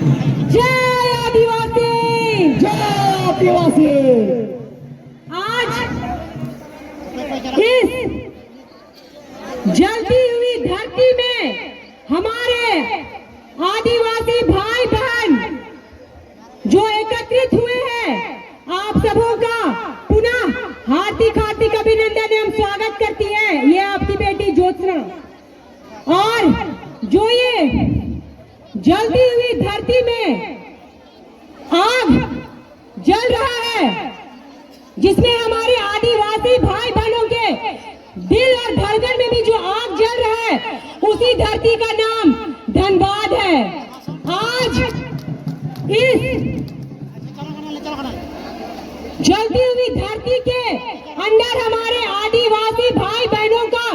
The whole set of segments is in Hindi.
जय आदिवासी, जय आदिवासी। आज इस जलती हुई धरती में हमारे आदिवासी भाई बहन जो एकत्रित हुए हैं, आप सबों का पुनः हार्दिक हार्दिक अभिनंदन एवं स्वागत करती है ये आपकी बेटी ज्योत्सना। और जो ये जलती हुई धरती में आग जल रहा है, जिसमें हमारे आदिवासी भाई बहनों के दिल और धड़कन में भी जो आग जल रहा है, उसी धरती का नाम धनबाद है। आज इस जलती हुई धरती के अंदर हमारे आदिवासी भाई बहनों का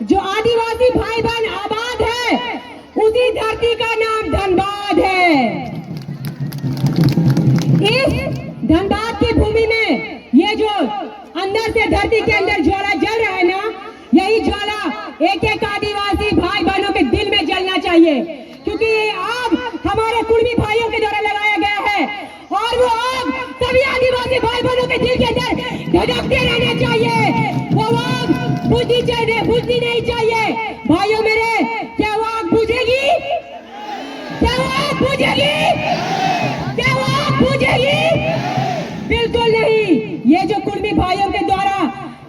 जो आदिवासी भाई बहन आबाद है, उसी धरती का नाम धनबाद है। इस धनबाद की भूमि में ये जो अंदर से धरती के अंदर ज्वाला जल रहा है ना, यही ज्वाला एक एक आदिवासी भाई बहनों के दिल में जलना चाहिए, क्योंकि ये आग हमारे कुर्मी भाइयों के द्वारा लगाया गया है और वो आग सभी आदिवासी भाई बहनों के दिल के अंदर धड़कते रहना चाहिए। वो आग बुझनी नहीं चाहिए। भाइयों मेरे, क्या वो आग बुझेगी? क्या वो आग बुझेगी? क्या वो आग बुझेगी? बिल्कुल नहीं। ये जो कुर्मी भाइयों के द्वारा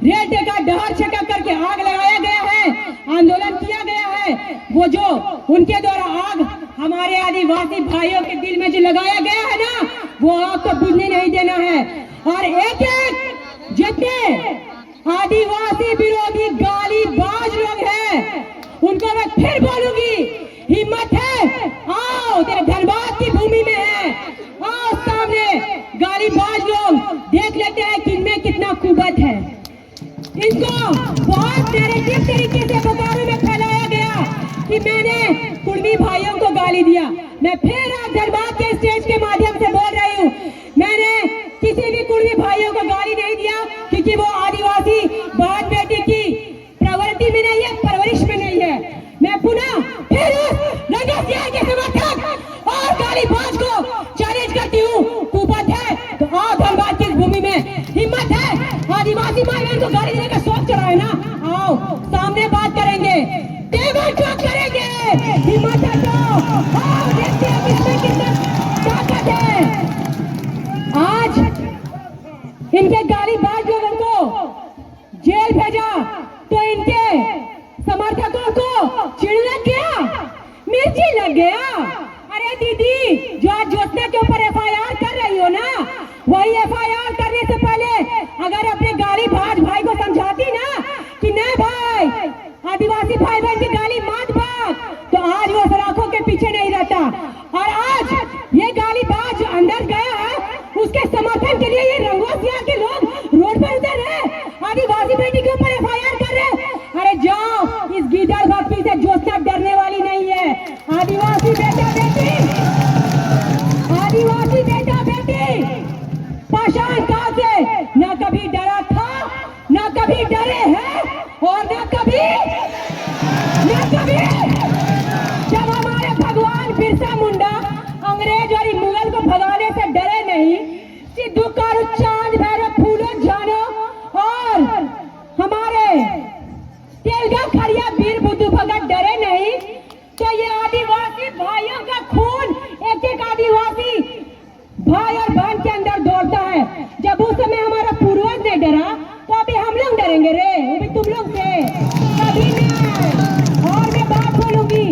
रेल का डहर छका करके आग लगाया गया है, आंदोलन किया गया है, वो जो उनके द्वारा आग हमारे आदिवासी भाइयों के दिल में जो लगाया गया है ना, वो आग को बुझने नहीं देना है। और एक एक जितने आदिवासी विरोधी गालीबाज लोग हैं, उनको मैं फिर बोलूंगी, हिम्मत है, आओ तेरे धनबाद की भूमि में है, आओ सामने गालीबाज लोग देख लेते हैं कि इनमें कितना कुबत है। इनको बहुत नैरेटिव तरीके से बोकारो में फैलाया गया कि मैंने कुर्मी भाइयों को गाली दिया। मैं फिर आज धनबाद के स्टेज के माध्यम से बोल रही हूँ, मैंने किसी भी कुर्मी भाइयों को गाली नहीं दिया, क्योंकि वो आदिवासी बहन बेटी की प्रवृत्ति में नहीं है, परवरिश में नहीं है। मैं पुनः फिर नगरसिया के समर्थक और गालीबाज को चैलेंज करती हूँ, कुबत है तो आओ धनबाद की भूमि में, हिम्मत है, आदिवासी भाई बहन को गाली देने का शौक चढ़ा है ना, आओ सामने बात करेंगे, टेबल टॉक करेंगे, हिम्मत है तो आओ, देखते हैं किसमें कितना ताकत है। आज इनके गालीबाज लोगों को जेल भेजा तो इनके समर्थकों को चिढ़ लग गया, मिर्ची लग गया। अरे दीदी, जो आज ज्योत्सना के ऊपर एफआईआर कर रही हो ना, वही एफआईआर करने से पहले अगर अपने गालीबाज भाई को समझाती ना कि नहीं भाई, आदिवासी भाई बहन की गाली मत भाग, तो आज वो सलाखों के पीछे नहीं रहता। और आज ये गालीबाज अंदर गया है, उसके समर्थन के लिए ये रंगोसिया के लोग रोड पर उतर रहे, आदिवासी बेटी के ऊपर एफआईआर कर रहे। अरे जाओ, इस गीदड़ भक्ति से ज्योत्सना डरने वाली नहीं है। आदिवासी बेटा बेटी, आदिवासी बेटा बेटी पाषाण काल से न कभी डरा था, न कभी डरे हैं, और न कभी जब हमारे भगवान बिरसा मुंडा अंग्रेज और मुगल को भगाने से डरे नहीं, सिद्धू कारू चांद भैरव फूलो जानो और हमारे तेलगा खड़िया वीर बुद्धू भगत डरे नहीं, तो ये आदिवासी भाइयों का खून एक एक आदिवासी भाई और बहन के अंदर दौड़ता है। जब उस समय हमारा पूर्वज ने डरा, तो अभी हम लोग डरेंगे रे, वो भी तुम लोग से कभी नहीं। और मैं बात बोलूंगी,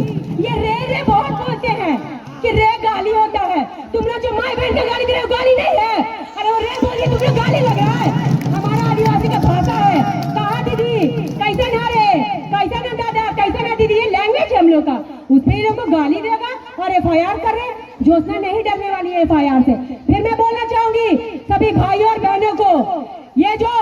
ये रे बहुत बोलते हैं कि रे गाली होता है, तुम लोग जो माँ बहन का गाली दे रहे हो, गाली नहीं है। अरे वो रे बोलिए, तुम लोग गाली लग रहा है, हमारा आदिवासी का भाषा है। कहा दीदी, कैसे ना रे, कैसे ना दादा, कैसे ना दीदी, ये लैंग्वेज है हम लोग का, उसमें ही लोग को गाली देगा और एफआईआर कर रहे। ज्योत्सना नहीं डरने वाली है एफआईआर से। फिर मैं बोलना चाहूंगी सभी भाइयों और बहनों को, ये जो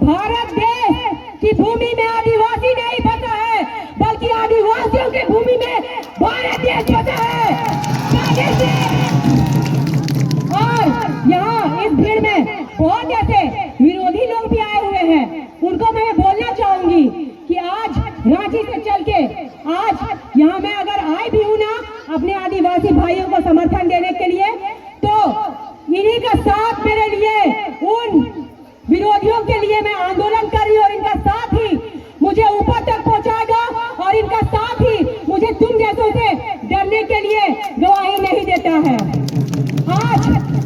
भारत देश की भूमि में आदिवासी नहीं बसा है, बल्कि आदिवासियों की भूमि में भारत देश बसा है। और यहाँ इस भीड़ में बहुत ऐसे विरोधी लोग भी आए हुए हैं, उनको मैं बोलना चाहूंगी कि आज रांची से चल के आज यहाँ मैं अगर आई भी हूँ ना, अपने आदिवासी भाइयों को समझ समर्थन देने के लिए। तो इन्हीं का साथ मेरे लिए, उन विरोधियों के लिए मैं आंदोलन कर रही हूँ, और इनका साथ ही मुझे ऊपर तक पहुंचाएगा, और इनका साथ ही मुझे तुम जैसों से डरने के लिए गवाही नहीं देता है। आज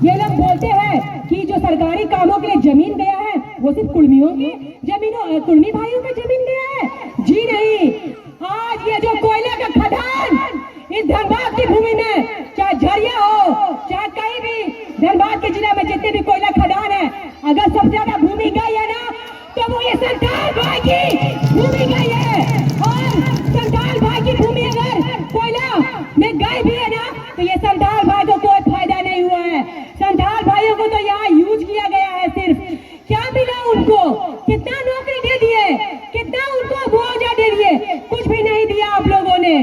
ये लोग बोलते हैं कि जो सरकारी कामों के लिए जमीन गया है वो सिर्फ कुर्मियों की जमीनों, कुर्मी भाइयों की जमीन गया है। जी नहीं, आज ये जो कोयले का खदान इस धनबाद की भूमि में, चाहे झरिया हो, चाहे कहीं भी धनबाद के जिले में जितने भी कोयला खदान है, अगर सबसे ज्यादा भूमि गई है ना, तो वो ये संताल भाई की भूमि गई है। और संताल भाई की भूमि अगर कोयला में गई भी है ना, तो ये संताल भाई को कोई फायदा नहीं हुआ है। संताल भाइयों को तो यहाँ यूज किया गया है। सिर्फ क्या मिला उनको? कितना नौकरी दे दिए, कितना उनको मुआवजा दे दिए? कुछ भी नहीं दिया आप लोगों ने।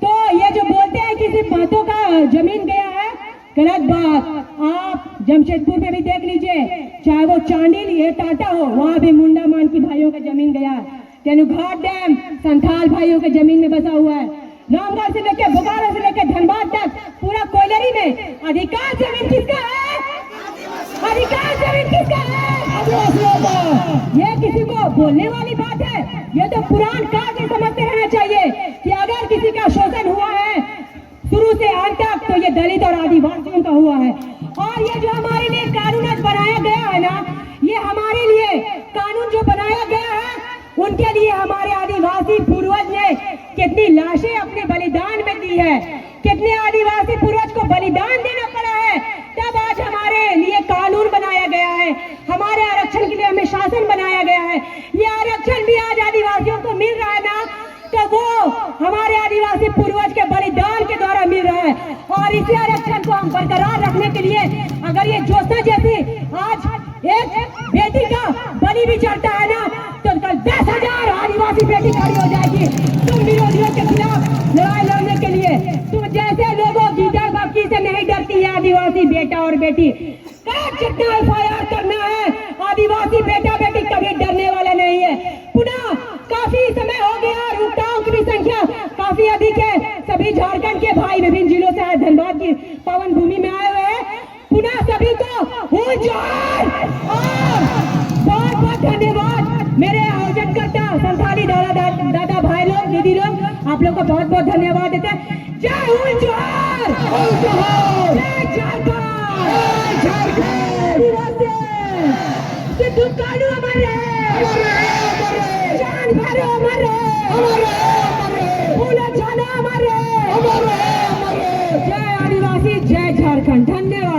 तो ये जो बोलते हैं कि सिर्फ महतो का जमीन गया है, गलत बात। आप जमशेदपुर में भी देख लीजिए, चाहे वो चांडिल या टाटा हो, वहां भी मुंडा मान की भाइयों का जमीन गया है। तेनुघाट डैम संथाल भाइयों के जमीन में बसा हुआ है। रामगढ़ से लेकर बोकारो से लेकर धनबाद तक पूरा कोयलरी में अधिकांश जमीन किसका है? अधिकांश जमीन किसका है? ये किसी को बोलने वाली बात है? ये तो पुरान काल से समझते रहना चाहिए कि अगर किसी का शोषण हुआ है शुरू से अंत तक, तो ये दलित और आदिवासियों का हुआ है। और ये जो हमारे लिए कानून आज बनाया गया है ना, ये हमारे लिए कानून जो बनाया गया है, उनके लिए हमारे आदिवासी पूर्वज ने कितनी लाशें अपने बलिदान में दी है, कितने आदिवासी पूर्वज को बलिदान देना पड़ा है, तब आज हमारे लिए कानून बनाया गया है, हमारे आरक्षण के लिए हमें शासन बनाया गया है। ये आरक्षण भी आज आदिवासियों को मिल रहा है ना, तो वो हमारे आदिवासी पूर्वज के बलिदान के द्वारा मिल रहा है। और इसी आरक्षण को हम बरकरार रखने के लिए अगर ये ज्योत्सना जैसी आज एक बेटी का बलि भी चढ़ता है ना, तो कल 10,000 आदिवासी बेटी खड़ी हो जाएगी तुम विरोधियों के खिलाफ लड़ाई लड़ने के लिए। तुम जैसे लोगों की डर भक्ति से नहीं डरती है आदिवासी बेटा और बेटी। जितना एफआईआर करना है, आदिवासी बेटा बेटी कभी डरने वाला नहीं है। पुनः काफी समय हो गया, रुकताओं की भी संख्या काफी अधिक है। सभी झारखंड के भाई विभिन्न जिलों से धनबाद की पावन भूमि में आए हुए हैं। पुनः सभी को बहुत बहुत धन्यवाद। मेरे आयोजन करता संथाली दादा भाई लोग, दीदी लोग, आप लोग को बहुत बहुत धन्यवाद देते हैं। जय जोहार, जय झारखंड। सिद्धू कानू अमर रहे, जान भरो अमर रहे, फूलो छानो अमर रहे। जय आदिवासी, जय झारखंड। धन्यवाद।